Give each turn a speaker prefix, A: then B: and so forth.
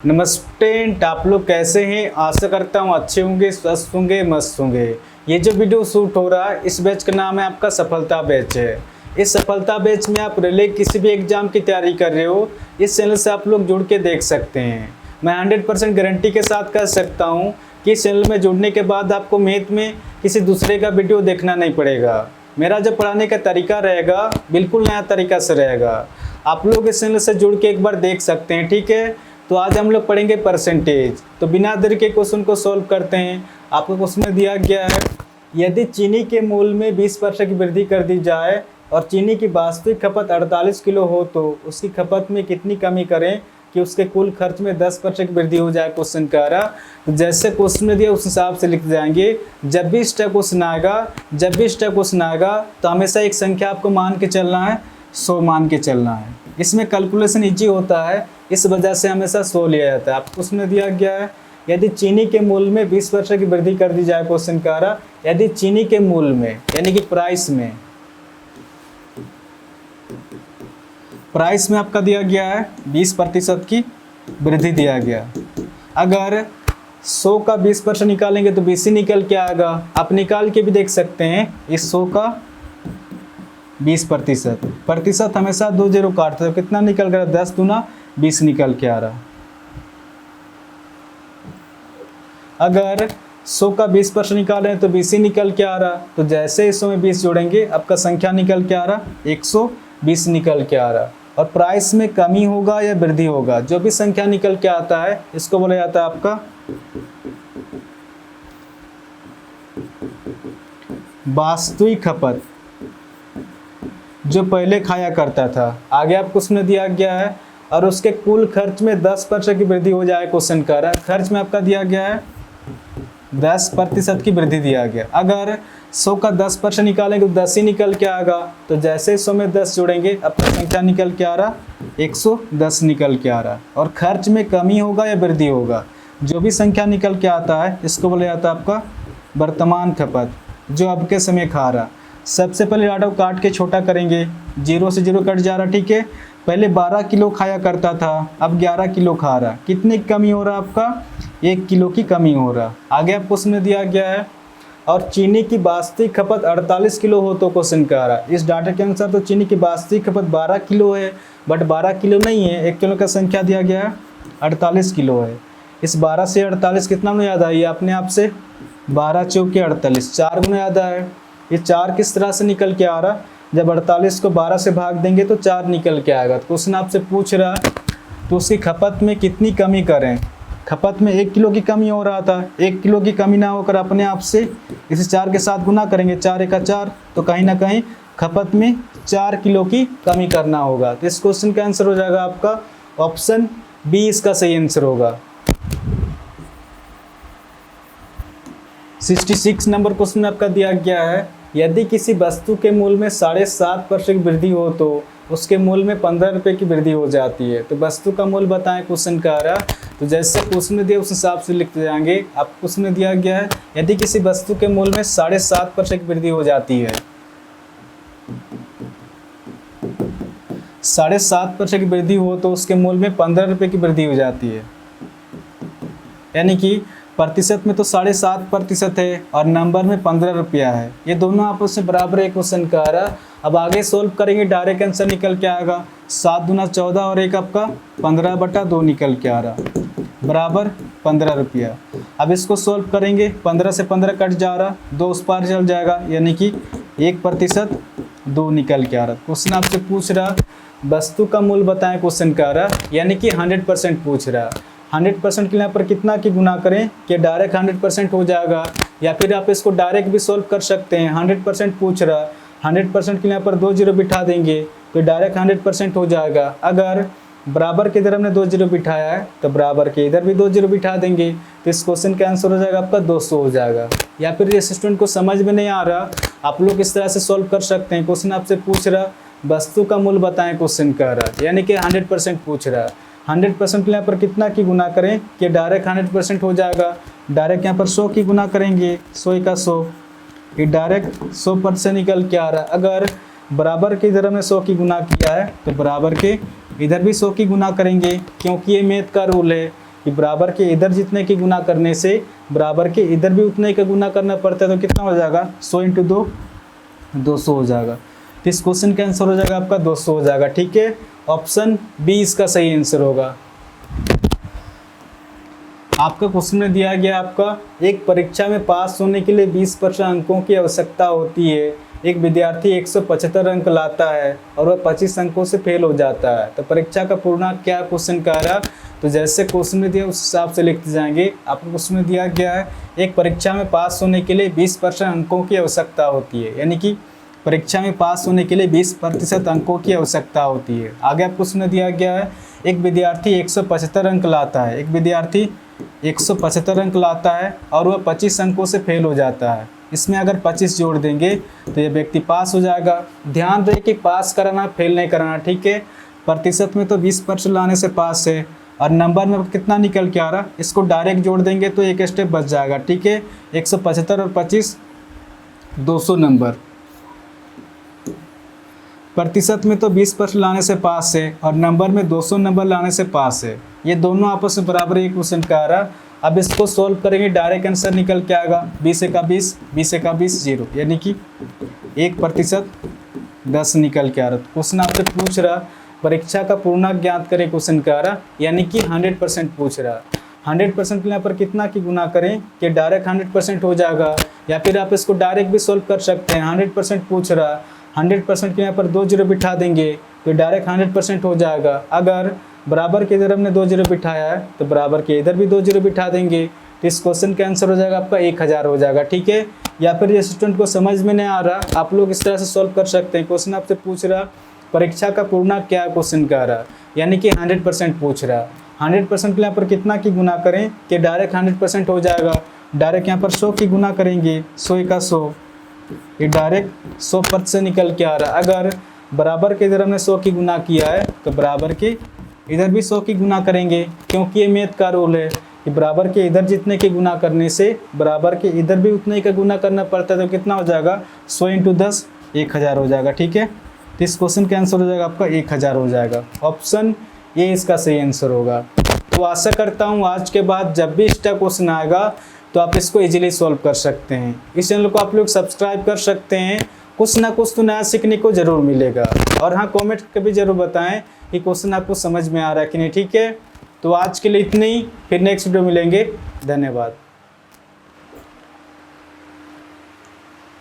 A: नमस्ते, आप लोग कैसे हैं। आशा करता हूँ अच्छे होंगे, स्वस्थ होंगे, मस्त होंगे। ये जो वीडियो शूट हो रहा है इस बैच का नाम है आपका सफलता बैच है। इस सफलता बैच में आप रिले किसी भी एग्जाम की तैयारी कर रहे हो, इस चैनल से आप लोग जुड़ के देख सकते हैं। मैं 100% गारंटी के साथ कह सकता हूँ कि इस चैनल में जुड़ने के बाद आपको मैथ में किसी दूसरे का वीडियो देखना नहीं पड़ेगा। मेरा जो पढ़ाने का तरीका रहेगा बिल्कुल नया तरीका से रहेगा। आप लोग इस चैनल से जुड़ के एक बार देख सकते हैं, ठीक है। तो आज हम लोग पढ़ेंगे परसेंटेज। तो बिना देर के क्वेश्चन को सॉल्व करते हैं। आपको क्वेश्चन में दिया गया है, यदि चीनी के मूल्य में 20% की वृद्धि कर दी जाए और चीनी की वास्तविक खपत 48 किलो हो तो उसकी खपत में कितनी कमी करें कि उसके कुल खर्च में 10% की वृद्धि हो जाए। क्वेश्चन कह रहा, तो जैसे क्वेश्चन में दिया उस हिसाब से लिख जाएंगे। जब भी इस टाइप क्वेश्चन आएगा तो हमेशा एक संख्या आपको मान के चलना है, 100 मान के चलना है। इसमें कैलकुलेशन इजी होता है, इस वजह से हमेशा 100 लिया जाता है। आपको उसमें दिया गया है, यदि चीनी के मूल्य में 20% की वृद्धि कर दी जाए। क्वेश्चन कह रहा, यदि चीनी के मूल्य में यानी कि प्राइस में आपका दिया गया है 20% की वृद्धि दिया गया। अगर 100 का 20% निकालेंगे तो 20 ही निकल के आएगा। आप निकाल के भी देख सकते हैं, इस 100 का 20% हमेशा 2 0 काटते हैं, कितना निकल गया 10 दूना 20 निकल के आ रहा। अगर 100 का 20% निकालें तो 20 ही निकल के आ रहा। तो जैसे 100 में 20 जोड़ेंगे आपका संख्या निकल के आ रहा 120 निकल के आ रहा। और प्राइस में कमी होगा या वृद्धि होगा, जो भी संख्या निकल के आता है इसको बोला जाता है आपका वास्तविक खपत, जो पहले खाया करता था। आगे आपको उसमें दिया गया है और उसके कुल खर्च में 10% की वृद्धि हो जाए। क्वेश्चन का रहा, खर्च में आपका दिया गया है 10% की वृद्धि दिया गया। अगर 100 का 10% निकालेंगे तो 10 ही निकल के आएगा। तो जैसे 100 में 10 जोड़ेंगे आपका संख्या निकल के आ रहा 110 निकल के आ रहा। और खर्च में कमी होगा या वृद्धि होगा, जो भी संख्या निकल के आता है इसको बोला जाता है आपका वर्तमान खपत, जो अब के समय खा रहा। सबसे पहले डाटा को काट के छोटा करेंगे, 0 से 0 कट जा रहा, ठीक है। पहले 12 किलो खाया करता था, अब 11 किलो खा रहा। कितनी कमी हो रहा आपका 1 किलो की कमी हो रहा। आगे आपको उसमें दिया गया है, और चीनी की वास्तविक खपत 48 किलो हो तो क्वेश्चन कह रहा। इस डाटा के अनुसार तो चीनी की वास्तविक खपत 12 किलो है, बट 12 किलो नहीं है, 1 किलो का संख्या दिया गया है 48 किलो है। इस 12 से 48 कितना में याद आई अपने आप से, 12 चौके 48, 4 गुना याद आया। ये 4 किस तरह से निकल के आ रहा, जब 48 को 12 से भाग देंगे तो 4 निकल के आएगा। तो क्वेश्चन आपसे पूछ रहा तो उसकी खपत में कितनी कमी करें। खपत में 1 किलो की कमी हो रहा था, 1 किलो की कमी ना होकर अपने आप से इसे 4 के साथ गुना करेंगे, 4 1 4, तो कहीं ना कहीं खपत में 4 किलो की कमी करना होगा। तो इस क्वेश्चन का आंसर हो जाएगा आपका ऑप्शन बी, इसका सही आंसर होगा। 66 नंबर क्वेश्चन में आपका दिया गया है, यदि किसी वस्तु के मूल्य में 7.5% की वृद्धि हो तो उसके मूल्य में 15 रुपये की वृद्धि हो जाती है। तो वस्तु का मूल्य बताएं, क्वेश्चन का रहा। तो जैसे क्वेश्चन में दिया उस हिसाब से लिखते जाएंगे। आप क्वेश्चन में दिया गया है, यदि किसी वस्तु के मूल्य में 7.5% की वृद्धि हो जाती है, 7.5% की वृद्धि हो तो उसके मूल्य में 15 रुपये की वृद्धि हो जाती है। यानी कि प्रतिशत में तो 7.5% है और नंबर में 15 रुपया है, ये दोनों आपस में बराबर है। क्वेश्चन का रहा, अब आगे सोल्व करेंगे डायरेक्ट आंसर निकल के आएगा 7 दूना 14 और 1 आपका 15/2 निकल के आ रहा, बराबर 15 रुपया। अब इसको सोल्व करेंगे, 15 से 15 कट जा रहा, 2 उस पार चल जाएगा, यानी कि 1% 2 निकल के आ रहा। क्वेश्चन आपसे पूछ रहा वस्तु का मूल्य बताएं, क्वेश्चन का रहा, यानी कि 100% पूछ रहा। 100% के यहाँ पर कितना की गुना करें कि डायरेक्ट 100% हो जाएगा, या फिर आप इसको डायरेक्ट भी सोल्व कर सकते हैं। 100% पूछ रहा, 100% के यहाँ पर 2 0 बिठा देंगे तो डायरेक्ट 100% हो जाएगा। अगर बराबर के इधर हमने 2 0 बिठाया है तो बराबर के इधर भी 2 0 बिठा देंगे, तो इस क्वेश्चन का आंसर हो जाएगा आपका 200 हो जाएगा। या फिर ये स्टूडेंट को समझ में नहीं आ रहा, आप लोग इस तरह से सोल्व कर सकते हैं। क्वेश्चन आपसे पूछ रहा वस्तु का मूल्य बताएं, क्वेश्चन कह रहा, यानी कि 100% पूछ रहा। 100% के यहाँ पर कितना की गुना करें कि डायरेक्ट 100% हो जाएगा। डायरेक्ट यहाँ पर 100 की गुना करेंगे, 100 का 100, ये डायरेक्ट 100% निकल के आ रहा है। अगर बराबर के इधर हमने 100 की गुना किया है तो बराबर के इधर भी 100 की गुना करेंगे, क्योंकि ये मैथ का रूल है। कि बराबर के इधर जितने की गुना करने से बराबर के इधर भी उतने का गुना करना पड़ता है, तो कितना हो जाएगा 100 × 2 200 हो जाएगा। तो इस क्वेश्चन का आंसर हो जाएगा आपका 200 हो जाएगा। ठीक है, ऑप्शन बी इसका सही आंसर होगा। आपका क्वेश्चन में दिया गया आपका एक परीक्षा में पास होने के लिए 20% अंकों की आवश्यकता होती है। एक विद्यार्थी 175 अंक लाता है और वह 25 अंकों से फेल हो जाता है, तो परीक्षा का पूर्णांक क्या क्वेश्चन कह रहा है। तो जैसे क्वेश्चन में दिया उस हिसाब से लिखते जाएंगे। आपको क्वेश्चन में दिया गया है एक परीक्षा में पास होने के लिए 20% अंकों की आवश्यकता होती है, यानी कि परीक्षा में पास होने के लिए 20% अंकों की आवश्यकता होती है। आगे आपको क्वेश्चन में दिया गया है एक विद्यार्थी 175 अंक लाता है, एक विद्यार्थी 175 अंक लाता है और वह 25 अंकों से फेल हो जाता है। इसमें अगर 25 जोड़ देंगे तो यह व्यक्ति पास हो जाएगा। ध्यान रहे कि पास कराना फेल नहीं कराना। ठीक है, प्रतिशत में तो 20% लाने से पास है और नंबर में कितना निकल के आ रहा, इसको डायरेक्ट जोड़ देंगे तो एक स्टेप बच जाएगा। ठीक है, 175 और 25 200 नंबर। प्रतिशत में तो 20% लाने से पास है और नंबर में 200 नंबर लाने से पास है। ये दोनों आपस में बराबर एक क्वेश्चन का आ रहा। अब इसको सोल्व करेंगे, डायरेक्ट आंसर निकल के आएगा 20 × 20 20 × 20 0, यानी कि 1% 10 निकल के आ रहा। क्वेश्चन आपसे पूछ रहा परीक्षा का पूर्णांक ज्ञात करें, क्वेश्चन का आ रहा, यानी कि 100% पूछ रहा। 100% यहाँ पर कितना की गुना करें कि डायरेक्ट 100% हो जाएगा, या फिर आप इसको डायरेक्ट भी सोल्व कर सकते हैं। 100% पूछ रहा, 100% के यहाँ पर 2 0 बिठा देंगे तो डायरेक्ट 100% हो जाएगा। अगर बराबर के इधर हमने 2 0 बिठाया है तो बराबर के इधर भी 2 0 बिठा देंगे, तो इस क्वेश्चन का आंसर हो जाएगा आपका 1000 हो जाएगा। ठीक है, या फिर ये स्टूडेंट को समझ में नहीं आ रहा, आप लोग इस तरह से सॉल्व कर सकते हैं। क्वेश्चन आपसे पूछ रहा परीक्षा का पूर्णांक क्या है, क्वेश्चन का रहा, यानी कि 100% पूछ रहा। 100% के यहाँ पर कितना की गुना करें कि डायरेक्ट 100% हो जाएगा। डायरेक्ट यहाँ पर 100 की गुना करेंगे, 100 का 100, ये डायरेक्ट 100% से निकल के आ रहा। अगर बराबर के इधर हमने 100 की गुना किया है तो बराबर के इधर भी 100 की गुना करेंगे, क्योंकि ये मैथ का रूल है कि बराबर के इधर जितने की गुना करने से बराबर के इधर भी उतने का गुना करना पड़ता है। तो कितना हो जाएगा 100 × 10 1000 हो जाएगा। ठीक है, तो इस क्वेश्चन का आंसर हो जाएगा आपका 1000 हो जाएगा। ऑप्शन ए इसका सही आंसर होगा। तो आशा करता हूँ आज के बाद जब भी इसका क्वेश्चन आएगा तो आप इसको इजीली सॉल्व कर सकते हैं। इस चैनल को आप लोग सब्सक्राइब कर सकते हैं, कुछ ना कुछ तो नया सीखने को जरूर मिलेगा। और हाँ, कमेंट करके भी जरूर बताएं कि क्वेश्चन आपको समझ में आ रहा है कि नहीं। ठीक है, तो आज के लिए इतनी ही, फिर नेक्स्ट वीडियो मिलेंगे। धन्यवाद।